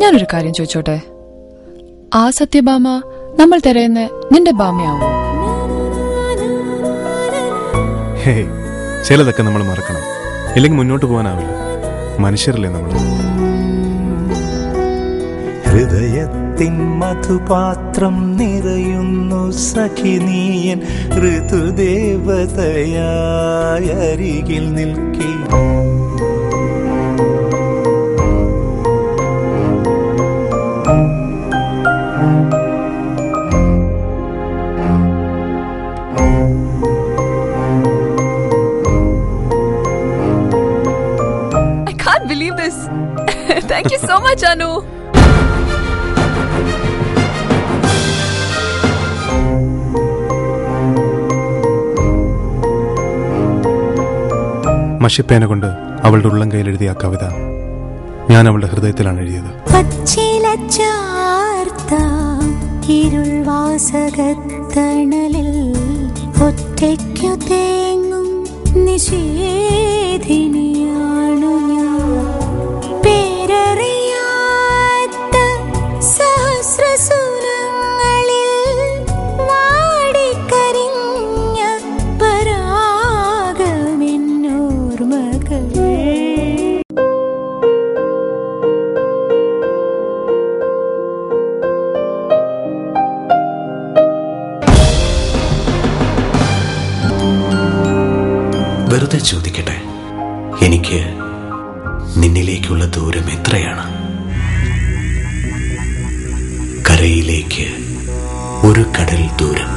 ഞാനൊരു കാര്യം ചോദിച്ചോട്ടെ, ആ സത്യഭാമ നമ്മൾ തിരയുന്ന നിന്റെ ഭാമയാവോ? ഹേയ്, ചിലതൊക്കെ നമ്മൾ മറക്കണം, ഇല്ലെങ്കിൽ മുന്നോട്ട് പോകാനാവില്ല. മനുഷ്യരല്ലേ നമ്മൾ. ഹൃദയത്തിൻ മധുപാത്രം നിറയുന്നു സഖിനീയൻ, ഋതുദേവതയായ അരികിൽ നിൽക്കേ. I can't believe this. Thank you so much, Anu. മഷിപ്പേന കൊണ്ട് അവളുടെ ഉള്ളം കയ്യിൽ എഴുതിയ ആ കവിത ഞാൻ അവളുടെ ഹൃദയത്തിലാണ് എഴുതിയത്. ഒറ്റയ്ക്കു തേങ്ങും നിഷേധിനിയാണു ഞാൻ, പേരറിയാത്ത സഹസ്രസുരങ്ങളിൽ വാടിക്കരിഞ്ഞ പരാഗമെന്നോർമകൾ. വെറുതെ ചോദിക്കട്ടെ, എനിക്ക് നിന്നിലേക്കുള്ള ദൂരം എത്രയാണ്? കരയിലേക്ക് ഒരു കടൽ ദൂരം.